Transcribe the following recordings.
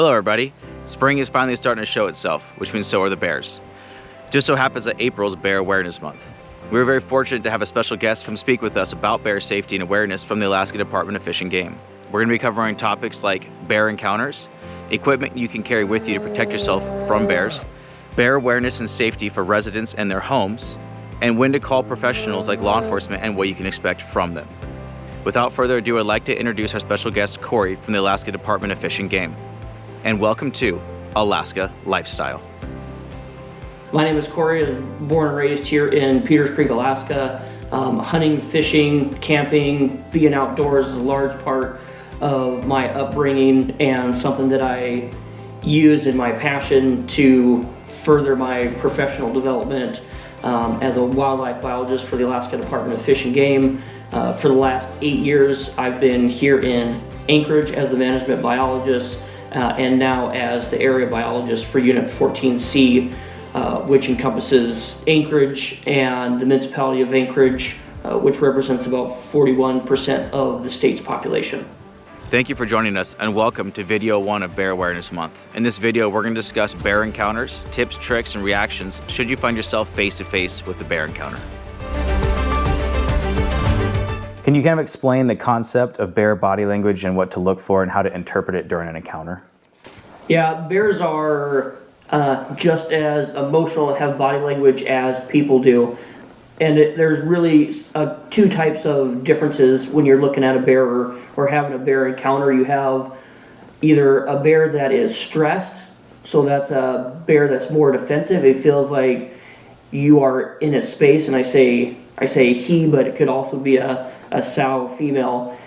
Hello everybody. Spring is finally starting to show itself, which means so are the bears. It just so happens that April is Bear Awareness Month. We were very fortunate to have a special guest come speak with us about bear safety and awareness from the Alaska Department of Fish and Game. We're going to be covering topics like bear encounters, equipment you can carry with you to protect yourself from bears, bear awareness and safety for residents and their homes, and when to call professionals like law enforcement and what you can expect from them. Without further ado, I'd like to introduce our special guest, Cory, from the Alaska Department of Fish and Game. And welcome to Alaska Lifestyle. My name is Cory. I'm born and raised here in Peters Creek, Alaska. Hunting, fishing, camping, being outdoors is a large part of my upbringing and something that I use in my passion to further my professional development as a wildlife biologist for the Alaska Department of Fish and Game. For the last 8 years, I've been here in Anchorage as the management biologist and now as the area biologist for Unit 14C, which encompasses Anchorage and the municipality of Anchorage, which represents about 41% of the state's population. Thank you for joining us and welcome to video 1 of Bear Awareness Month. In this video, we're going to discuss bear encounters, tips, tricks, and reactions should you find yourself face to face with a bear encounter. Can you kind of explain the concept of bear body language and what to look for and how to interpret it during an encounter? Yeah, bears are just as emotional and have body language as people do. And there's really two types of differences when you're looking at a bear or having a bear encounter. You have either a bear that is stressed, so that's a bear that's more defensive. It feels like you are in a space, and I say he, but it could also be a sow female.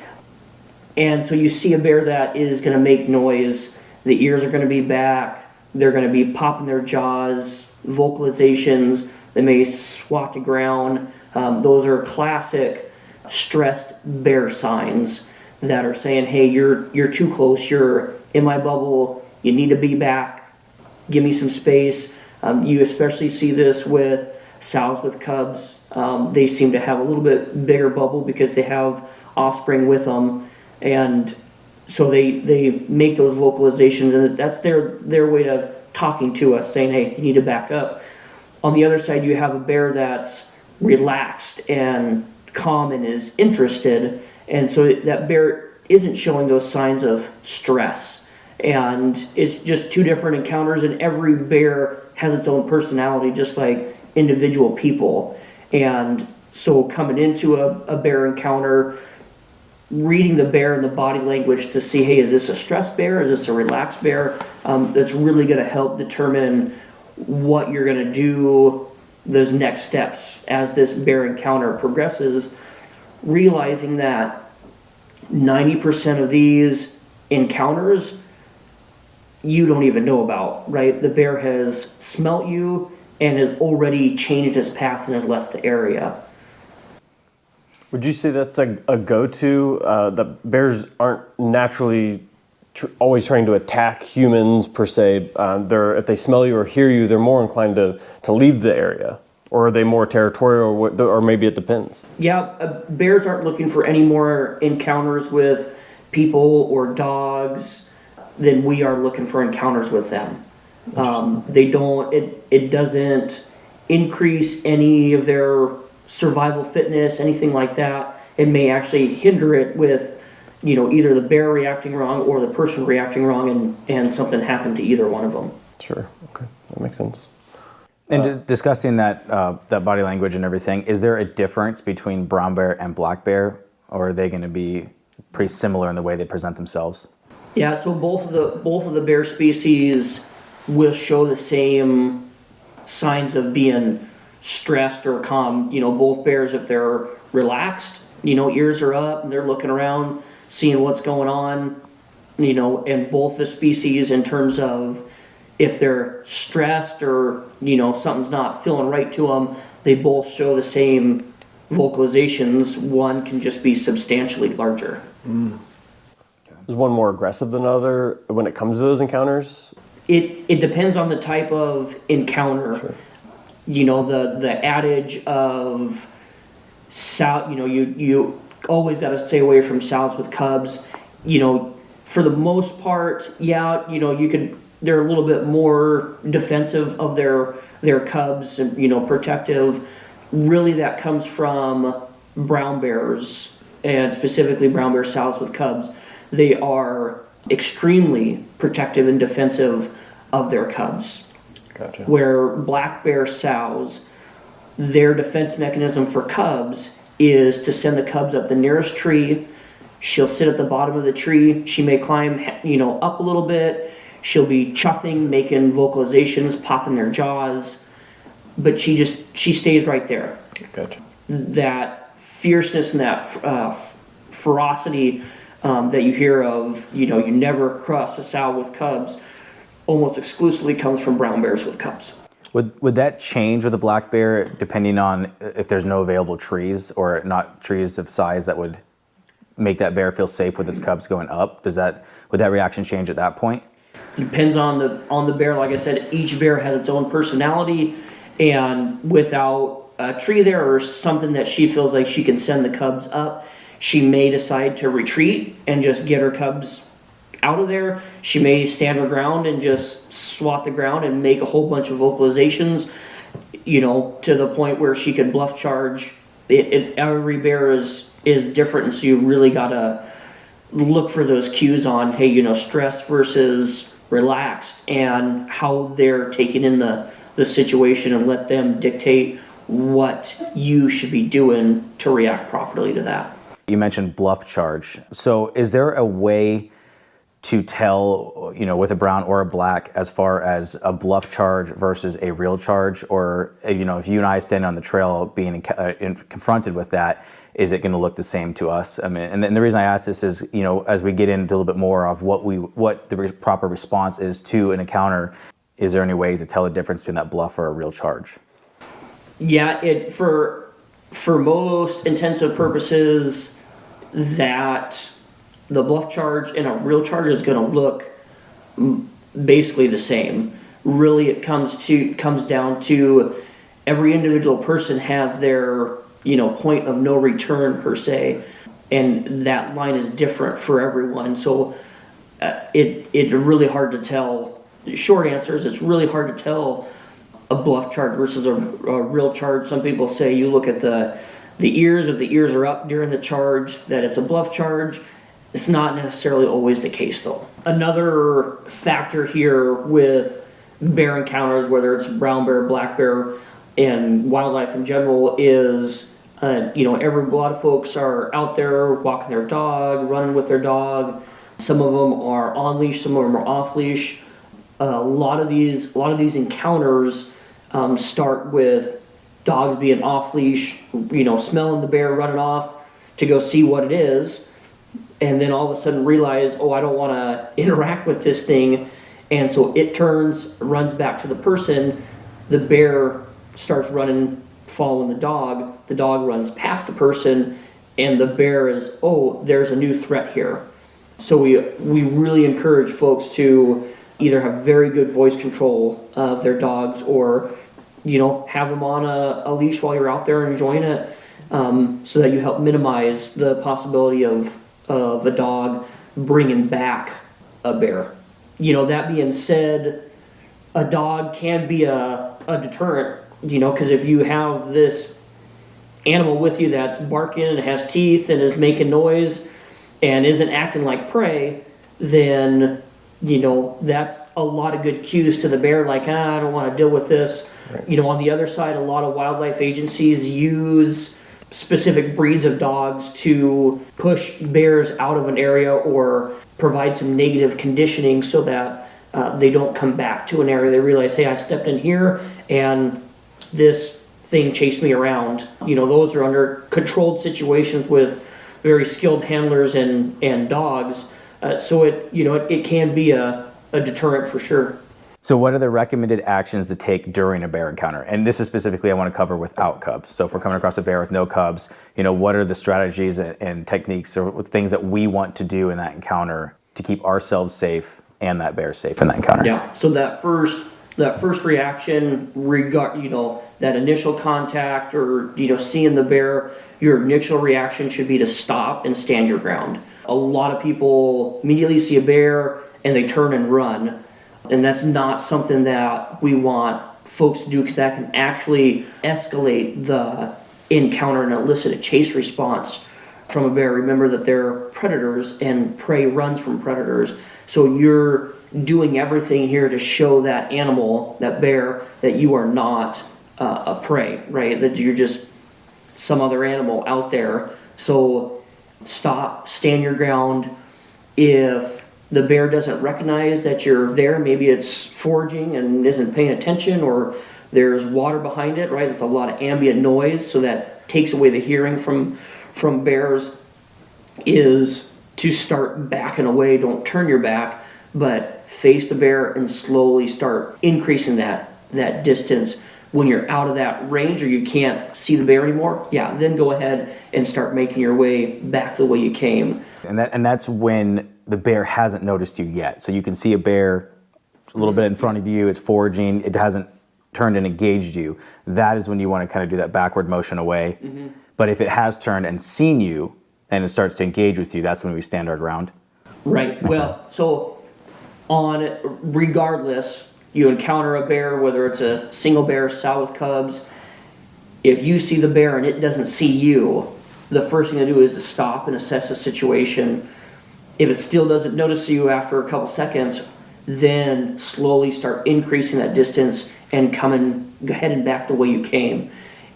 And so you see a bear that is going to make noise. The ears are going to be back. They're going to be popping their jaws, vocalizations. They may swat to ground. Those are classic stressed bear signs that are saying, hey, you're too close. You're in my bubble. You need to be back. Give me some space. You especially see this with sows with cubs. They seem to have a little bit bigger bubble because they have offspring with them. And so they make those vocalizations, and that's their way of talking to us, saying, hey, you need to back up. On the other side, you have a bear that's relaxed and calm and is interested, and so that bear isn't showing those signs of stress. And it's just two different encounters, and every bear has its own personality, just like individual people. And so coming into a bear encounter, reading the bear and the body language to see, hey, is this a stressed bear? Is this a relaxed bear? That's really going to help determine what you're going to do, those next steps as this bear encounter progresses, realizing that 90% of these encounters you don't even know about, right? The bear has smelt you and has already changed his path and has left the area. Would you say that's a go-to? The bears aren't naturally always trying to attack humans per se. If they smell you or hear you, they're more inclined to leave the area. Or are they more territorial, or maybe it depends? Yeah, bears aren't looking for any more encounters with people or dogs than we are looking for encounters with them. They don't. It doesn't increase any of their survival fitness, anything like that. It may actually hinder it with, either the bear reacting wrong or the person reacting wrong, and something happened to either one of them. Sure. Okay, that makes sense. And discussing that body language and everything, is there a difference between brown bear and black bear, or are they going to be pretty similar in the way they present themselves? Yeah. So both of the bear species will show the same signs of being stressed or calm. Both bears, if they're relaxed, ears are up and they're looking around, seeing what's going on, and both the species, in terms of if they're stressed or, something's not feeling right to them, they both show the same vocalizations. One can just be substantially larger. Is one more aggressive than another when it comes to those encounters? It depends on the type of encounter. Sure. The adage of sow, you always got to stay away from sows with cubs. For the most part, yeah, they're a little bit more defensive of their cubs and, protective. Really that comes from brown bears, and specifically brown bear sows with cubs. They are extremely protective and defensive of their cubs. Gotcha. Where black bear sows, their defense mechanism for cubs is to send the cubs up the nearest tree. She'll sit at the bottom of the tree. She may climb, up a little bit. She'll be chuffing, making vocalizations, popping their jaws, but she stays right there. Gotcha. That fierceness and that ferocity that you hear of, you never cross a sow with cubs, almost exclusively comes from brown bears with cubs. Would that change with a black bear depending on if there's no available trees or not trees of size that would make that bear feel safe with its cubs going up? Would that reaction change at that point? Depends on the bear. Like I said, each bear has its own personality, and without a tree there or something that she feels like she can send the cubs up, she may decide to retreat and just get her cubs out of there. She may stand her ground and just swat the ground and make a whole bunch of vocalizations, to the point where she could bluff charge. Every bear is different, and so you really gotta look for those cues on, hey, stress versus relaxed, and how they're taking in the situation, and let them dictate what you should be doing to react properly to that. You mentioned bluff charge. So is there a way to tell, with a brown or a black, as far as a bluff charge versus a real charge? Or, if you and I stand on the trail being confronted with that, is it going to look the same to us? I mean, and the reason I ask this is, as we get into a little bit more of what the proper response is to an encounter, is there any way to tell the difference between that bluff or a real charge? Yeah, for most intensive purposes, that the bluff charge and a real charge is going to look basically the same. Really, it comes down to every individual person has their point of no return per se, and that line is different for everyone. So it's really hard to tell. The short answer is it's really hard to tell a bluff charge versus a real charge. Some people say you look at the ears. If the ears are up during the charge, that it's a bluff charge. It's not necessarily always the case, though. Another factor here with bear encounters, whether it's brown bear, black bear, and wildlife in general, is a lot of folks are out there walking their dog, running with their dog. Some of them are on leash, some of them are off leash. A lot of these encounters start with dogs being off leash, smelling the bear, running off to go see what it is, and then all of a sudden realize, oh, I don't want to interact with this thing, and so it runs back to the person. The bear starts running, following the dog runs past the person, and the bear is, oh, there's a new threat here. So we really encourage folks to either have very good voice control of their dogs, or have them on a leash while you're out there enjoying it, so that you help minimize the possibility of a dog bringing back a bear. That being said, a dog can be a deterrent, because if you have this animal with you that's barking and has teeth and is making noise and isn't acting like prey, then that's a lot of good cues to the bear, like, I don't want to deal with this. Right. On the other side, a lot of wildlife agencies use specific breeds of dogs to push bears out of an area or provide some negative conditioning so that they don't come back to an area. They realize, hey, I stepped in here and this thing chased me around. Those are under controlled situations with very skilled handlers and dogs. So it can be a deterrent for sure. So what are the recommended actions to take during a bear encounter? And this is specifically I want to cover without cubs. So if we're coming across a bear with no cubs, what are the strategies and techniques or things that we want to do in that encounter to keep ourselves safe and that bear safe in that encounter? Yeah. So that first reaction, that initial contact or seeing the bear, your initial reaction should be to stop and stand your ground. A lot of people immediately see a bear and they turn and run. And that's not something that we want folks to do, because that can actually escalate the encounter and elicit a chase response from a bear. Remember that they're predators and prey runs from predators. So you're doing everything here to show that animal, that bear, that you are not a prey, right? That you're just some other animal out there. So stop, stand your ground. If the bear doesn't recognize that you're there, maybe it's foraging and isn't paying attention, or there's water behind it, right? It's a lot of ambient noise, so that takes away the hearing from bears, is to start backing away. Don't turn your back, but face the bear and slowly start increasing that distance. When you're out of that range or you can't see the bear anymore, then go ahead and start making your way back the way you came. And that's when the bear hasn't noticed you yet. So you can see a bear a little bit in front of you, it's foraging, it hasn't turned and engaged you. That is when you want to kind of do that backward motion away. Mm-hmm. But if it has turned and seen you and it starts to engage with you, that's when we stand our ground. Right. Well, so regardless, you encounter a bear, whether it's a single bear, sow with cubs, if you see the bear and it doesn't see you, the first thing to do is to stop and assess the situation. If it still doesn't notice you after a couple seconds, then slowly start increasing that distance and heading back the way you came.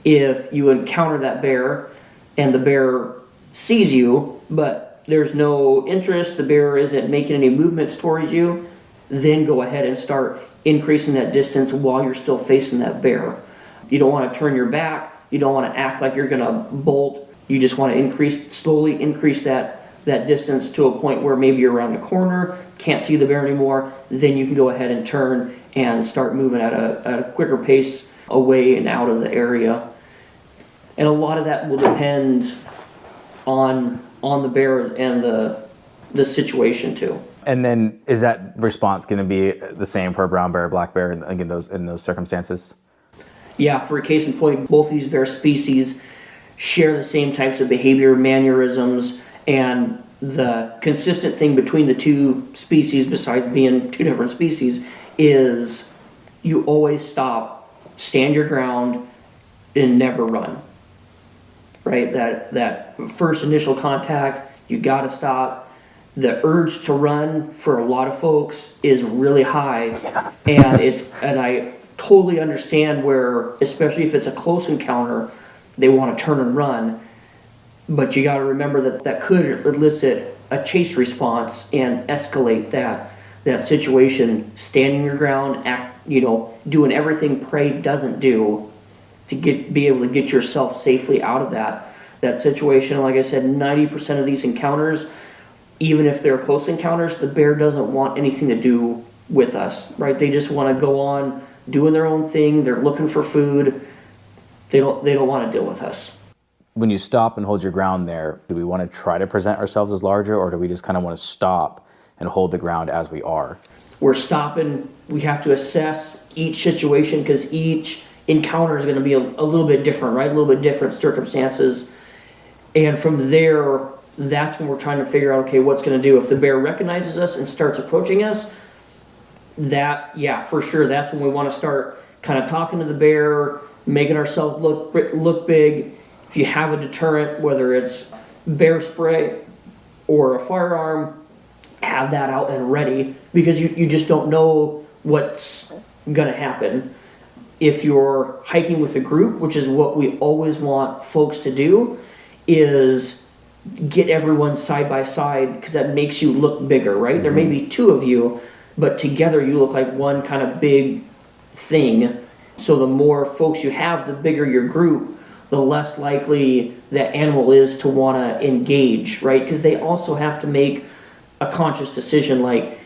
If you encounter that bear and the bear sees you, but there's no interest, the bear isn't making any movements towards you, then go ahead and start increasing that distance while you're still facing that bear. You don't want to turn your back. You don't want to act like you're going to bolt. You just want to slowly increase that distance to a point where maybe you're around a corner, can't see the bear anymore. Then you can go ahead and turn and start moving at a quicker pace away and out of the area. And a lot of that will depend on the bear and the situation too. And then is that response going to be the same for a brown bear, black bear, in those circumstances? Yeah, for a case in point, both of these bear species share the same types of behavior, mannerisms, and the consistent thing between the two species, besides being two different species, is you always stop, stand your ground, and never run. Right? That first initial contact, you got to stop. The urge to run for a lot of folks is really high, and I totally understand where, especially if it's a close encounter, they want to turn and run. But you got to remember that could elicit a chase response and escalate that situation. Standing your ground, doing everything prey doesn't do to be able to get yourself safely out of that situation. Like I said, 90% of these encounters, even if they're close encounters, the bear doesn't want anything to do with us, right? They just want to go on doing their own thing. They're looking for food. They don't want to deal with us. When you stop and hold your ground there, do we want to try to present ourselves as larger, or do we just kind of want to stop and hold the ground as we are? We're stopping. We have to assess each situation, because each encounter is going to be a little bit different, right? A little bit different circumstances. And from there, that's when we're trying to figure out, okay, what's going to do. If the bear recognizes us and starts approaching us, for sure, that's when we want to start kind of talking to the bear, making ourselves look big. If you have a deterrent, whether it's bear spray or a firearm, have that out and ready, because you just don't know what's going to happen. If you're hiking with a group, which is what we always want folks to do, is get everyone side by side, because that makes you look bigger, right? Mm-hmm. There may be two of you, but together you look like one kind of big thing. So the more folks you have, the bigger your group, the less likely that animal is to want to engage, right? Because they also have to make a conscious decision, like,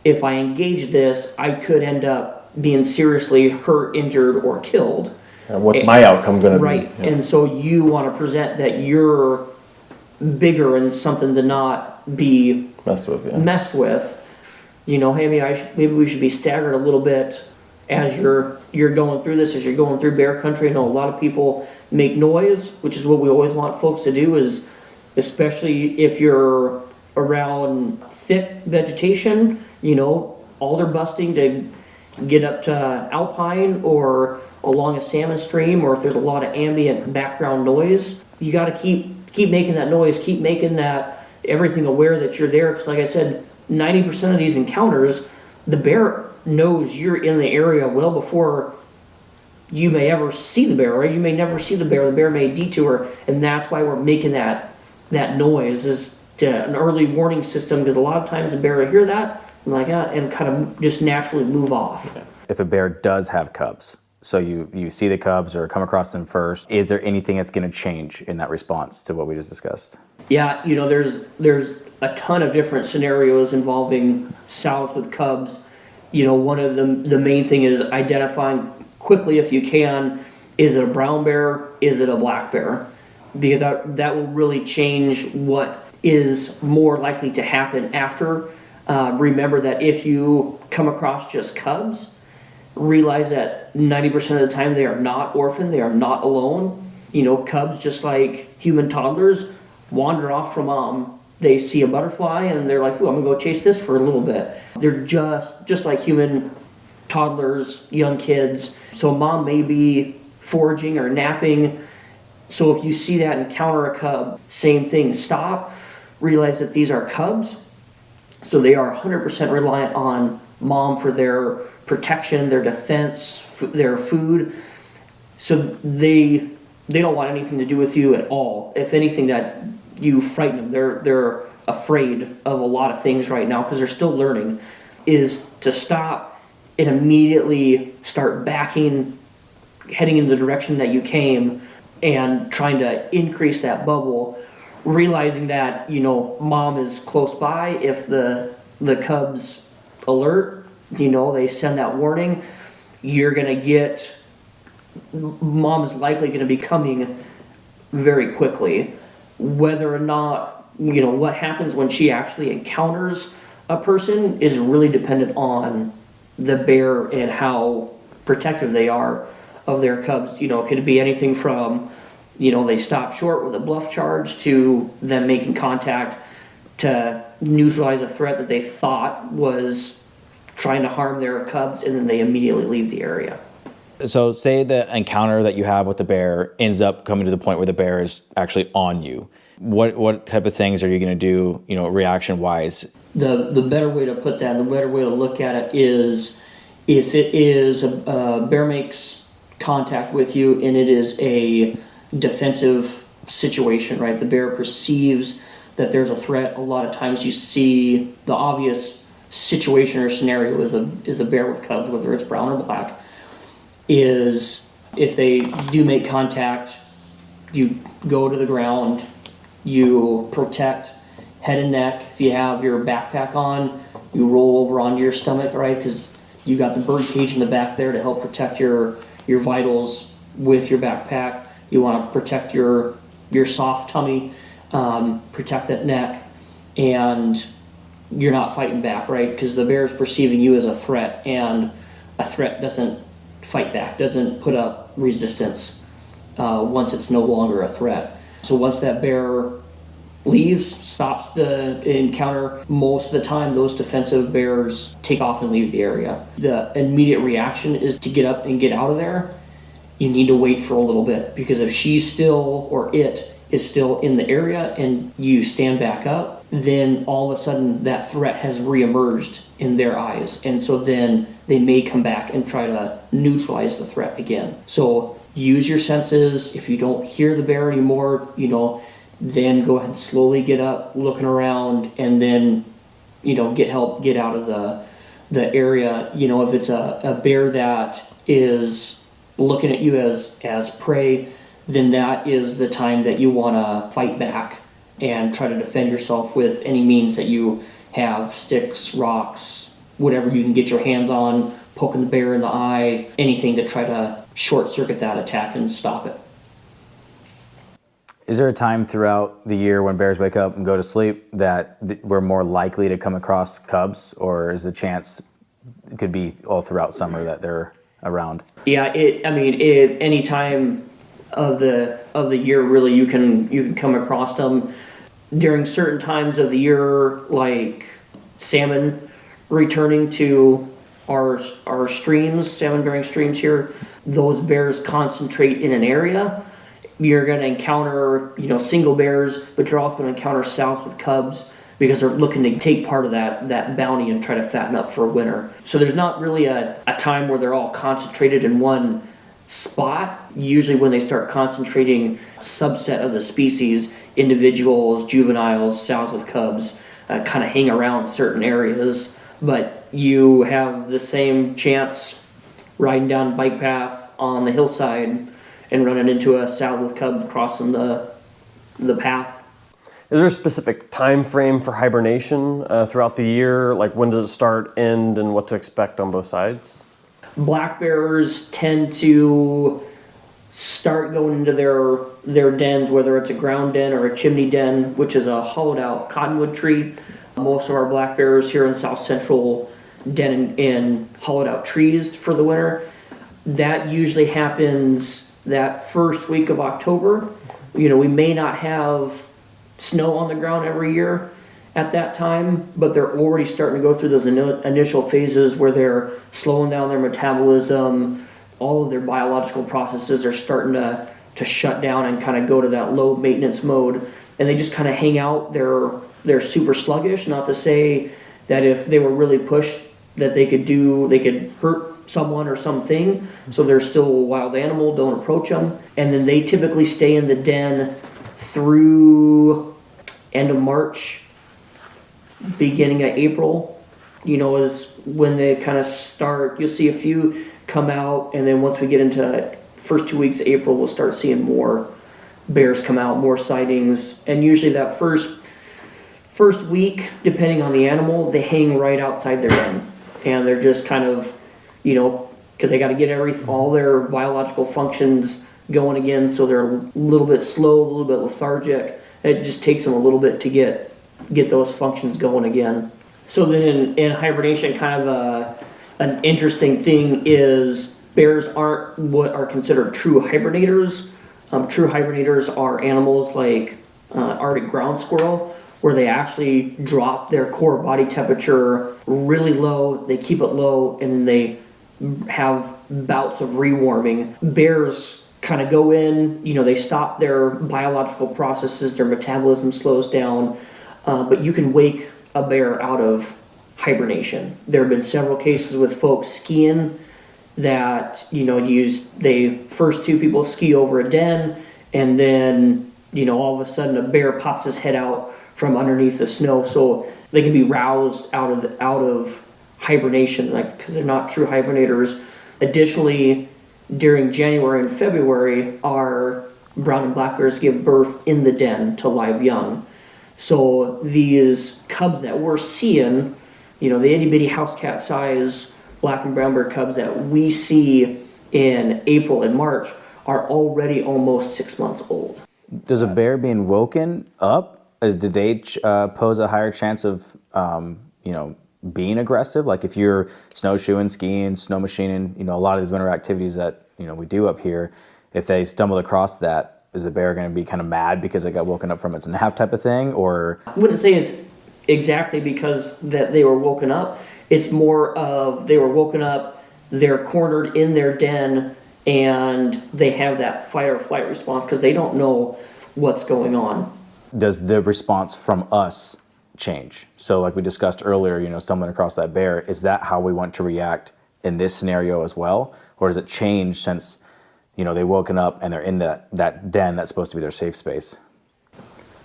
if I engage this, I could end up being seriously hurt, injured, or killed. And what's my outcome going to be? Right, yeah. And so you want to present that you're bigger and something to not be messed with. Hey, maybe we should be staggered a little bit as you're going through this, as you're going through bear country. I know a lot of people make noise, which is what we always want folks to do, is especially if you're around thick vegetation, alder busting to get up to alpine or along a salmon stream, or if there's a lot of ambient background noise, you got to keep making that noise, keep making that everything aware that you're there. Because like I said, 90% of these encounters, the bear knows you're in the area well before you may ever see the bear, right? You may never see the bear may detour, and that's why we're making that noise, is to an early warning system, because a lot of times the bear will hear that and kind of just naturally move off. If a bear does have cubs, so you see the cubs or come across them first, is there anything that's going to change in that response to what we just discussed? Yeah, there's a ton of different scenarios involving sows with cubs. One of the main thing is identifying quickly, if you can, is it a brown bear, is it a black bear? Because that will really change what is more likely to happen after. Remember that if you come across just cubs, realize that 90% of the time they are not orphaned, they are not alone. Cubs, just like human toddlers, wander off from mom. They see a butterfly and they're like, "Ooh, I'm gonna go chase this for a little bit." They're just like human toddlers, young kids. So mom may be foraging or napping. So if you see that, encounter a cub, same thing, stop, realize that these are cubs. So they are 100% reliant on mom for their protection, their defense, their food. So they don't want anything to do with you at all. If anything, that you frighten them. They're afraid of a lot of things right now because they're still learning. Is to stop and immediately start backing, heading in the direction that you came, and trying to increase that bubble, realizing that mom is close by. If the cubs alert, they send that warning, mom is likely going to be coming very quickly. Whether or not what happens when she actually encounters a person is really dependent on the bear and how protective they are of their cubs. Could it be anything from they stop short with a bluff charge to them making contact to neutralize a threat that they thought was trying to harm their cubs, and then they immediately leave the area. So say the encounter that you have with the bear ends up coming to the point where the bear is actually on you. What type of things are you going to do, reaction wise? The better way to put that, the better way to look at it is, if it is a bear makes contact with you and it is a defensive situation, right? The bear perceives that there's a threat. A lot of times you see the obvious situation or scenario is a bear with cubs, whether it's brown or black, is if they do make contact, you go to the ground, you protect head and neck. If you have your backpack on, you roll over onto your stomach, right? Because you got the bird cage in the back there to help protect your vitals with your backpack. You want to protect your soft tummy, protect that neck, and you're not fighting back, right? Because the bear is perceiving you as a threat, and a threat doesn't fight back, doesn't put up resistance once it's no longer a threat. So once that bear leaves, stops the encounter, most of the time those defensive bears take off and leave the area. The immediate reaction is to get up and get out of there. You need to wait for a little bit, because if she's still, or it is still in the area and you stand back up, then all of a sudden that threat has reemerged in their eyes, and so then they may come back and try to neutralize the threat again. So use your senses. If you don't hear the bear anymore, then go ahead and slowly get up, looking around, and then get help, get out of the area. If it's a bear that is looking at you as prey, then that is the time that you want to fight back and try to defend yourself with any means that you have: sticks, rocks, whatever you can get your hands on, poking the bear in the eye, anything to try to short circuit that attack and stop it. Is there a time throughout the year when bears wake up and go to sleep that we're more likely to come across cubs, or is the chance it could be all throughout summer that they're around? Yeah, any time of the year, really, you can come across them. during certain times of the year, like salmon returning to our streams, salmon-bearing streams here, those bears concentrate in an area. You're going to encounter, single bears, but you're also going to encounter sows with cubs because they're looking to take part of that bounty and try to fatten up for winter. So there's not really a time where they're all concentrated in one spot. Usually when they start concentrating a subset of the species, individuals, juveniles, sows with cubs, kind of hang around certain areas. But you have the same chance riding down a bike path on the hillside and running into a sow with cubs crossing the path. Is there a specific time frame for hibernation throughout the year? Like when does it start, end, and what to expect on both sides? Black bears tend to start going into their dens, whether it's a ground den or a chimney den, which is a hollowed out cottonwood tree. Most of our black bears here in South Central den in hollowed out trees for the winter. That usually happens that first week of October. We may not have snow on the ground every year at that time, but they're already starting to go through those initial phases where they're slowing down their metabolism. All of their biological processes are starting to shut down and kind of go to that low maintenance mode, and they just kind of hang out. They're super sluggish, not to say that if they were really pushed that they could hurt someone or something. So they're still a wild animal, don't approach them. And then they typically stay in the den through end of March, beginning of April, is when they kind of start. You'll see a few come out, and then once we get into first 2 weeks of April, we'll start seeing more bears come out, more sightings. And usually that first week, depending on the animal, they hang right outside their den, and they're just kind of, because they got to get all their biological functions going again, so they're a little bit slow, a little bit lethargic. It just takes them a little bit to get those functions going again. So then in hibernation, kind of an interesting thing is bears aren't what are considered true hibernators. True hibernators are animals like Arctic ground squirrel, where they actually drop their core body temperature really low, they keep it low, and then they have bouts of rewarming. Bears kind of go in, they stop their biological processes, their metabolism slows down, but you can wake a bear out of hibernation. There have been several cases with folks skiing that, first two people ski over a den, and then, all of a sudden a bear pops his head out from underneath the snow, so they can be roused out of hibernation, because they're not true hibernators. Additionally, during January and February, our brown and black bears give birth in the den to live young. So these cubs that we're seeing, the itty bitty house cat size black and brown bear cubs that we see in April and March are already almost 6 months old. Does a bear being woken up, do they pose a higher chance of, being aggressive? Like if you're snowshoeing, skiing, snow machining, a lot of these winter activities that, we do up here, if they stumble across that, is the bear going to be kind of mad because they got woken up from its nap type of thing? Or I wouldn't say it's exactly because that they were woken up. It's more of they were woken up, they're cornered in their den, and they have that fight or flight response because they don't know what's going on. Does the response from us change? So like we discussed earlier, stumbling across that bear, is that how we want to react in this scenario as well? Or does it change since, they've woken up and they're in that den that's supposed to be their safe space?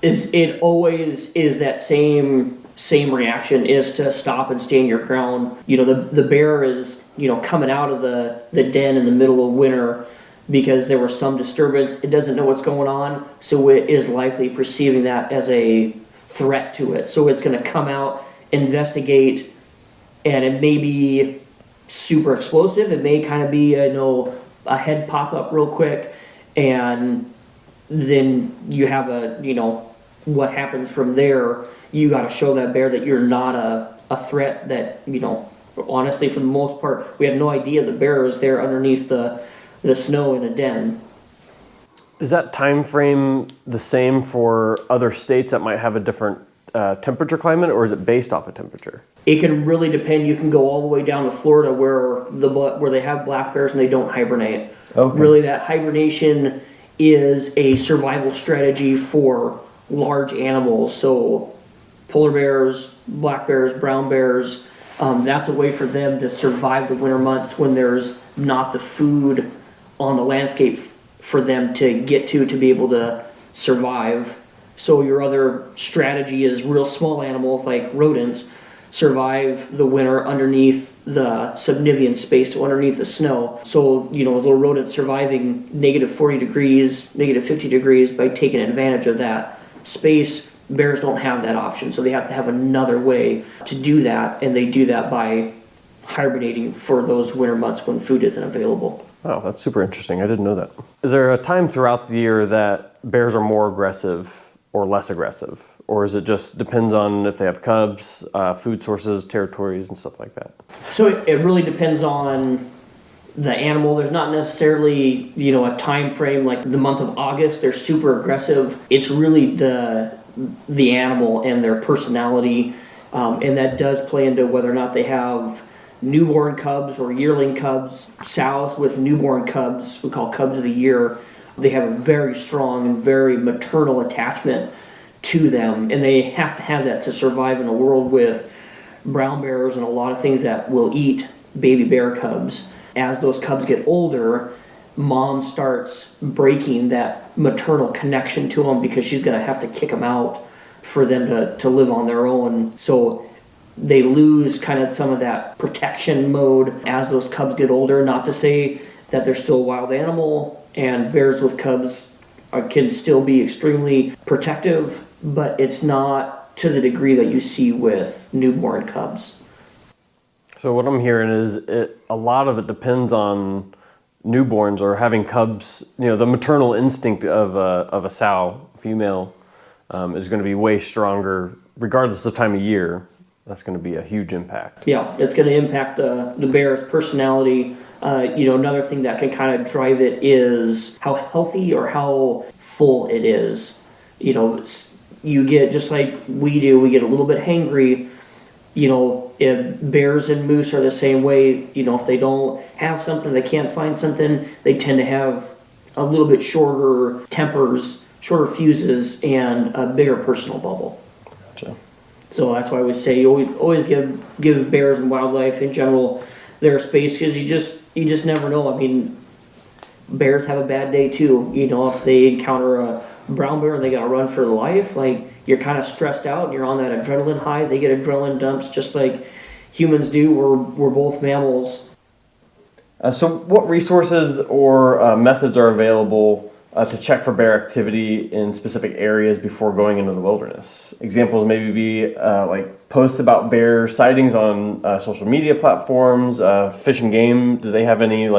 It always is that same reaction, is to stop and stand your ground. The bear is, coming out of the den in the middle of winter because there was some disturbance. It doesn't know what's going on, so it is likely perceiving that as a threat to it. So it's going to come out, investigate, and it may be super explosive. It may kind of be, a head pop up real quick, and then you have what happens from there. You got to show that bear that you're not a threat, that, honestly, for the most part, we had no idea the bear was there underneath the snow in a den. Is that time frame the same for other states that might have a different temperature climate, or is it based off of temperature? It can really depend. You can go all the way down to Florida where they have black bears and they don't hibernate. Okay. Really, that hibernation is a survival strategy for large animals. So polar bears, black bears, brown bears, that's a way for them to survive the winter months when there's not the food on the landscape for them to get to be able to survive. So your other strategy is real small animals like rodents survive the winter underneath the subnivean space, so underneath the snow. So, those little rodents surviving negative 40 degrees, negative 50 degrees by taking advantage of that space. Bears don't have that option, so they have to have another way to do that, and they do that by hibernating for those winter months when food isn't available. Wow, that's super interesting. I didn't know that. Is there a time throughout the year that bears are more aggressive or less aggressive? Or is it just depends on if they have cubs, food sources, territories, and stuff like that? So it really depends on the animal. There's not necessarily, a time frame like the month of August. They're super aggressive. It's really the animal and their personality, and that does play into whether or not they have newborn cubs or yearling cubs. Sows with newborn cubs, we call cubs of the year, they have a very strong and very maternal attachment to them, and they have to have that to survive in a world with brown bears and a lot of things that will eat baby bear cubs. As those cubs get older, mom starts breaking that maternal connection to them because she's going to have to kick them out for them to live on their own. So they lose kind of some of that protection mode as those cubs get older. Not to say that they're still a wild animal, and bears with cubs can still be extremely protective, but it's not to the degree that you see with newborn cubs. So what I'm hearing is a lot of it depends on newborns or having cubs. The maternal instinct of a sow, female, is going to be way stronger regardless of time of year. That's going to be a huge impact. Yeah, it's going to impact the bear's personality. Another thing that can kind of drive it is how healthy or how full it is. You get, just like we do, we get a little bit hangry. If bears and moose are the same way. If they don't have something, they can't find something, they tend to have a little bit shorter tempers, shorter fuses, and a bigger personal bubble. Gotcha. So that's why we say you always give bears and wildlife in general their space, because you just never know. I mean, bears have a bad day too. If they encounter a brown bear and they got to run for their life, like, you're kind of stressed out and you're on that adrenaline high. They get adrenaline dumps just like humans do. We're both mammals. So what resources or methods are available to check for bear activity in specific areas before going into the wilderness? Examples maybe be like posts about bear sightings on social media platforms, Fish and Game. Do they have any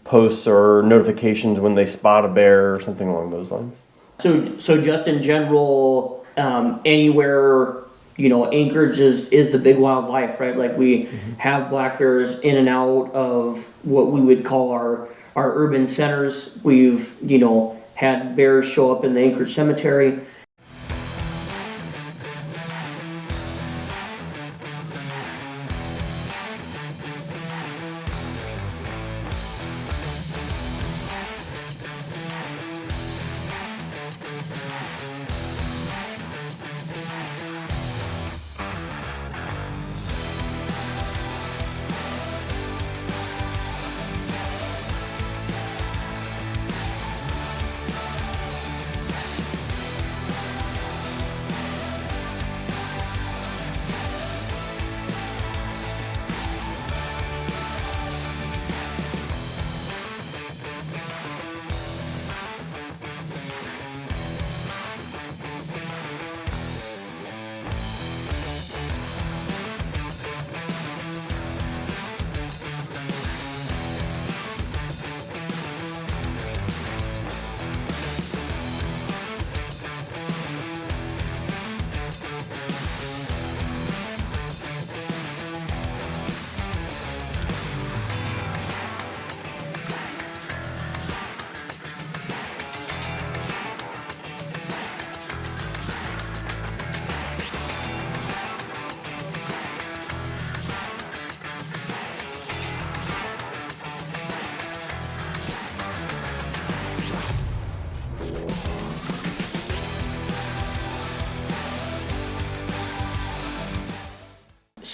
posts or notifications when they spot a bear or something along those lines? So just in general, anywhere, Anchorage is the big wildlife, right? Like, we have black bears in and out of what we would call our urban centers. We've, had bears show up in the Anchorage Cemetery.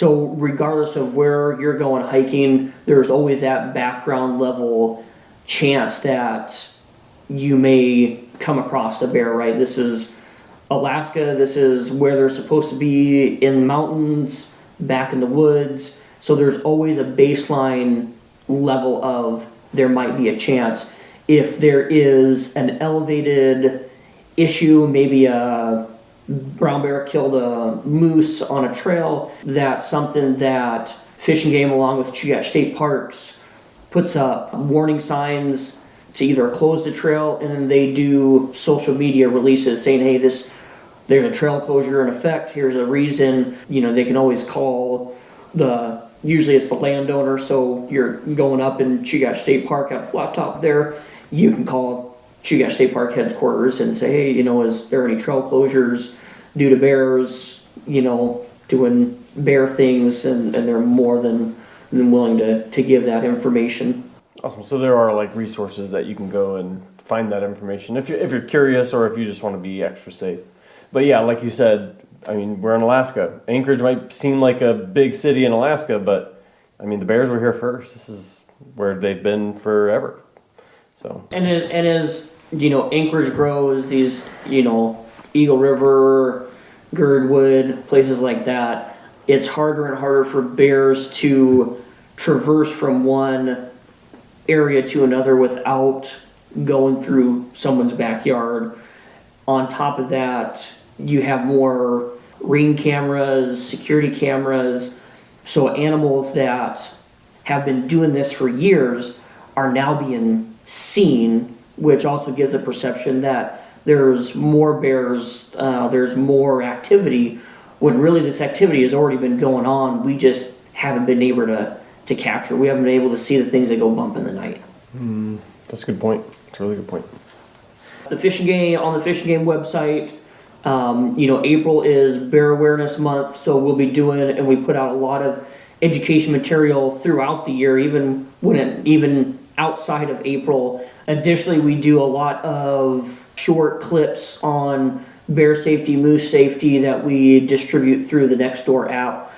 So regardless of where you're going hiking, there's always that background level chance that you may come across a bear, right? This is Alaska, this is where they're supposed to be, in the mountains, back in the woods. So there's always a baseline level of there might be a chance. If there is an elevated issue, maybe a brown bear killed a moose on a trail, that's something that Fish and Game, along with Chugach State Parks, puts up warning signs to either close the trail, and then they do social media releases saying, hey, there's a trail closure in effect, here's a reason. They can always call usually it's the landowner, so you're going up in Chugach State Park at Flat Top there, you can call Chugach State Park headquarters and say, hey, is there any trail closures due to bears, doing bear things, and they're more than willing to give that information. Awesome. So there are like resources that you can go and find that information if you're curious or if you just want to be extra safe. But yeah, like you said, I mean, we're in Alaska. Anchorage might seem like a big city in Alaska, but I mean, the bears were here first. This is where they've been forever. So. And as Anchorage grows, these Eagle River, Girdwood, places like that, it's harder and harder for bears to traverse from one area to another without going through someone's backyard. On top of that, you have more ring cameras, security cameras, so animals that have been doing this for years are now being seen, which also gives the perception that there's more bears, there's more activity, when really this activity has already been going on. We just haven't been able to capture. We haven't been able to see the things that go bump in the night. That's a good point. It's a really good point. The Fish and Game, on the Fish and Game website, April is Bear Awareness Month, so we'll be doing, and we put out a lot of education material throughout the year, even outside of April. Additionally, we do a lot of short clips on bear safety, moose safety that we distribute through the Nextdoor app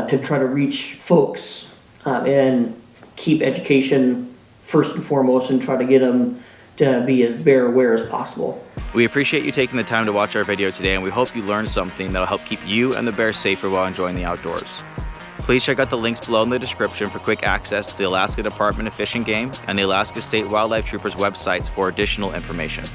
to try to reach folks and keep education first and foremost, and try to get them to be as bear aware as possible. We appreciate you taking the time to watch our video today, and we hope you learned something that'll help keep you and the bears safer while enjoying the outdoors. Please check out the links below in the description for quick access to the Alaska Department of Fish and Game and the Alaska State Wildlife Troopers websites for additional information.